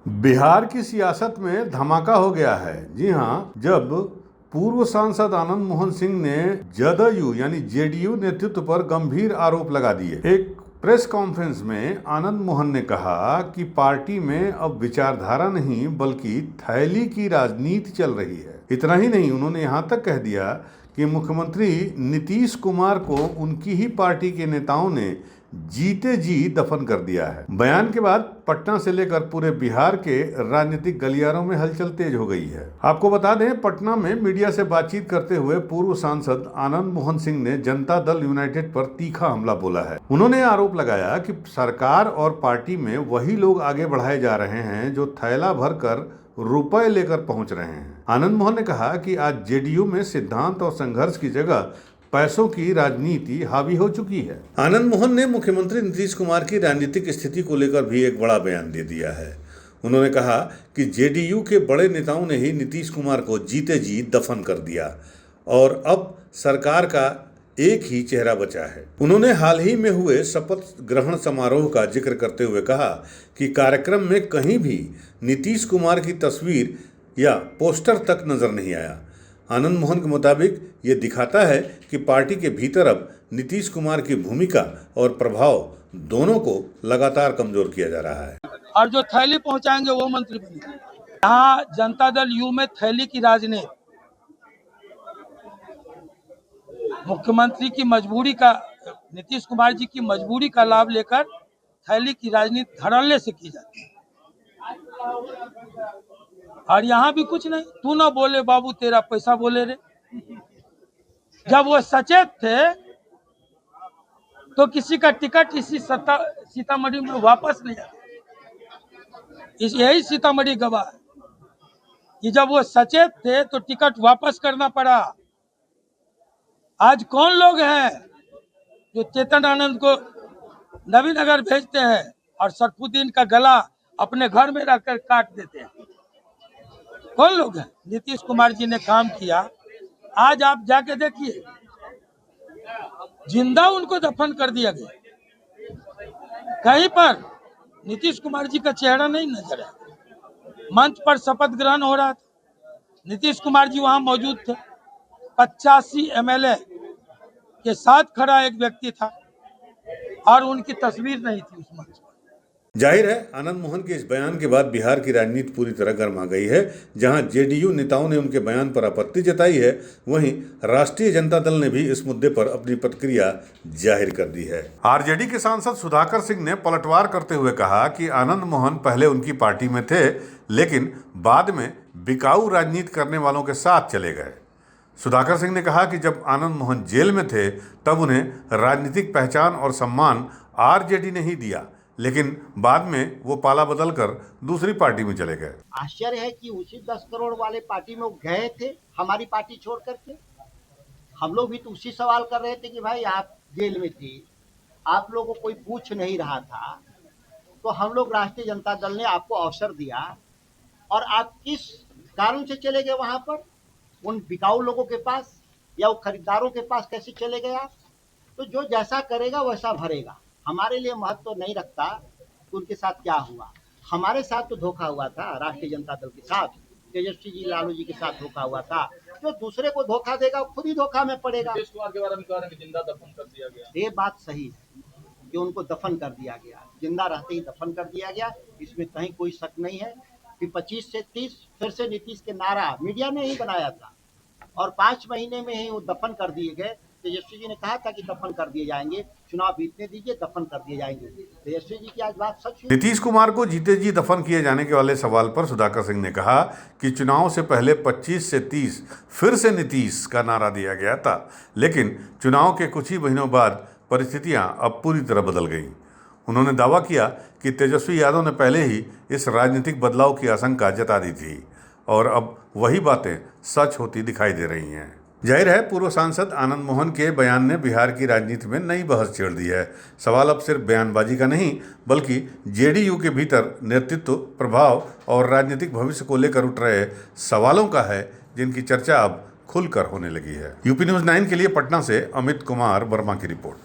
बिहार की सियासत में धमाका हो गया है। जी हां, जब पूर्व सांसद आनंद मोहन सिंह ने जदयू यानी जेडीयू नेतृत्व पर गंभीर आरोप लगा दिए। एक प्रेस कॉन्फ्रेंस में आनंद मोहन ने कहा कि पार्टी में अब विचारधारा नहीं बल्कि थैली की राजनीति चल रही है। इतना ही नहीं, उन्होंने यहां तक कह दिया कि मुख्यमंत्री नीतीश कुमार को उनकी ही पार्टी के नेताओं ने जीते जी दफन कर दिया है। बयान के बाद पटना से लेकर पूरे बिहार के राजनीतिक गलियारों में हलचल तेज हो गई है। आपको बता दें, पटना में मीडिया से बातचीत करते हुए पूर्व सांसद आनंद मोहन सिंह ने जनता दल यूनाइटेड पर तीखा हमला बोला है। उन्होंने आरोप लगाया कि सरकार और पार्टी में वही लोग आगे बढ़ाए जा रहे हैं जो थैला भर कर रुपए लेकर पहुंच रहे हैं। आनंद मोहन ने कहा कि आज जेडीयू में सिद्धांत और संघर्ष की जगह पैसों की राजनीति हावी हो चुकी है। आनंद मोहन ने मुख्यमंत्री नीतीश कुमार की राजनीतिक स्थिति को लेकर भी एक बड़ा बयान दे दिया है। उन्होंने कहा कि जेडीयू के बड़े नेताओं ने ही नीतीश कुमार को जीते जी दफन कर दिया और अब सरकार का एक ही चेहरा बचा है। उन्होंने हाल ही में हुए शपथ ग्रहण समारोह का जिक्र करते हुए कहा कि कार्यक्रम में कहीं भी नीतीश कुमार की तस्वीर या पोस्टर तक नजर नहीं आया। आनंद मोहन के मुताबिक ये दिखाता है कि पार्टी के भीतर अब नीतीश कुमार की भूमिका और प्रभाव दोनों को लगातार कमजोर किया जा रहा है। और जो थैली पहुंचाएंगे वो मंत्री बनेंगे। यहाँ जनता दल यू में थैली की राजनीति, मुख्यमंत्री की मजबूरी का, नीतीश कुमार जी की मजबूरी का लाभ लेकर थैली की राजनीति धड़ल्ले से की जाती है। और यहाँ भी कुछ नहीं, तू ना बोले बाबू तेरा पैसा बोले रे। जब वो सचेत थे तो किसी का टिकट इसी सीतामढ़ी में वापस नहीं आता। यही सीतामढ़ी गवाह है कि जब वो सचेत थे तो टिकट वापस करना पड़ा। आज कौन लोग हैं जो चेतन आनंद को नवीनगर भेजते हैं और सरफुद्दीन का गला अपने घर में रखकर काट देते हैं? कौन लोग हैं? नीतीश कुमार जी ने काम किया। आज आप जाके देखिए, जिंदा उनको दफन कर दिया गया। कहीं पर नीतीश कुमार जी का चेहरा नहीं नजर आया। मंच पर शपथ ग्रहण हो रहा था, नीतीश कुमार जी वहां मौजूद थे। 85 एमएलए के साथ खड़ा एक व्यक्ति था और उनकी तस्वीर नहीं थी उस मंच पर। जाहिर है, आनंद मोहन के इस बयान के बाद बिहार की राजनीति पूरी तरह गर्मा गई है। जहां जेडीयू नेताओं ने उनके बयान पर आपत्ति जताई है, वहीं राष्ट्रीय जनता दल ने भी इस मुद्दे पर अपनी प्रतिक्रिया जाहिर कर दी है। आरजेडी के सांसद सुधाकर सिंह ने पलटवार करते हुए कहा कि आनंद मोहन पहले उनकी पार्टी में थे, लेकिन बाद में बिकाऊ राजनीति करने वालों के साथ चले गए। सुधाकर सिंह ने कहा कि जब आनंद मोहन जेल में थे तब उन्हें राजनीतिक पहचान और सम्मान आरजेडी ने ही दिया, लेकिन बाद में वो पाला बदल कर दूसरी पार्टी में चले गए। आश्चर्य है कि उसी 10 करोड़ वाले पार्टी में वो गए थे, हमारी पार्टी छोड़ करके। हम लोग भी तो उसी सवाल कर रहे थे कि भाई आप जेल में थे, आप लोगों को कोई पूछ नहीं रहा था, तो हम लोग राष्ट्रीय जनता दल ने आपको अवसर दिया और आप किस कारण से चले गए वहां पर? उन बिकाऊ लोगों के पास या वो खरीदारों के पास कैसे चले गए आप? तो जो जैसा करेगा वैसा भरेगा। हमारे लिए महत्व तो नहीं रखता कि उनके साथ क्या हुआ। हमारे साथ तो धोखा हुआ था, राष्ट्रीय जनता दल के साथ तेजस्वी जी लालू जी के साथ धोखा हुआ था। जो दूसरे को धोखा देगा खुद ही धोखा में पड़ेगा। नीतीश कुमार के बारे में कह रहे हैं कि जिंदा दफन कर दिया गया। ये बात सही है कि उनको दफन कर दिया गया, जिंदा रहते ही दफन कर दिया गया, इसमें कहीं कोई शक नहीं है। कि 25 से 30 फिर से नीतीश के नारा मीडिया ने ही बनाया था और 5 महीने में ही वो दफन कर दिए गए। तेजस्वी जी ने कहा था कि दफन कर दिए जाएंगे, चुनाव बीतने दीजिए, दफन कर दिए जाएंगे। तेजस्वी जी की आज बात सच हुई। नीतीश कुमार को जीते जी दफन किए जाने के वाले सवाल पर सुधाकर सिंह ने कहा कि चुनाव से पहले 25 से 30 फिर से नीतीश का नारा दिया गया था, लेकिन चुनाव के कुछ ही महीनों बाद परिस्थितियां अब पूरी तरह बदल गईं। उन्होंने दावा किया कि तेजस्वी यादव ने पहले ही इस राजनीतिक बदलाव की आशंका जता दी थी और अब वही बातें सच होती दिखाई दे रही हैं। जाहिर है, पूर्व सांसद आनंद मोहन के बयान ने बिहार की राजनीति में नई बहस छेड़ दी है। सवाल अब सिर्फ बयानबाजी का नहीं बल्कि जेडीयू के भीतर नेतृत्व, प्रभाव और राजनीतिक भविष्य को लेकर उठ रहे सवालों का है, जिनकी चर्चा अब खुलकर होने लगी है। यूपी न्यूज़ 9 के लिए पटना से अमित कुमार वर्मा की रिपोर्ट।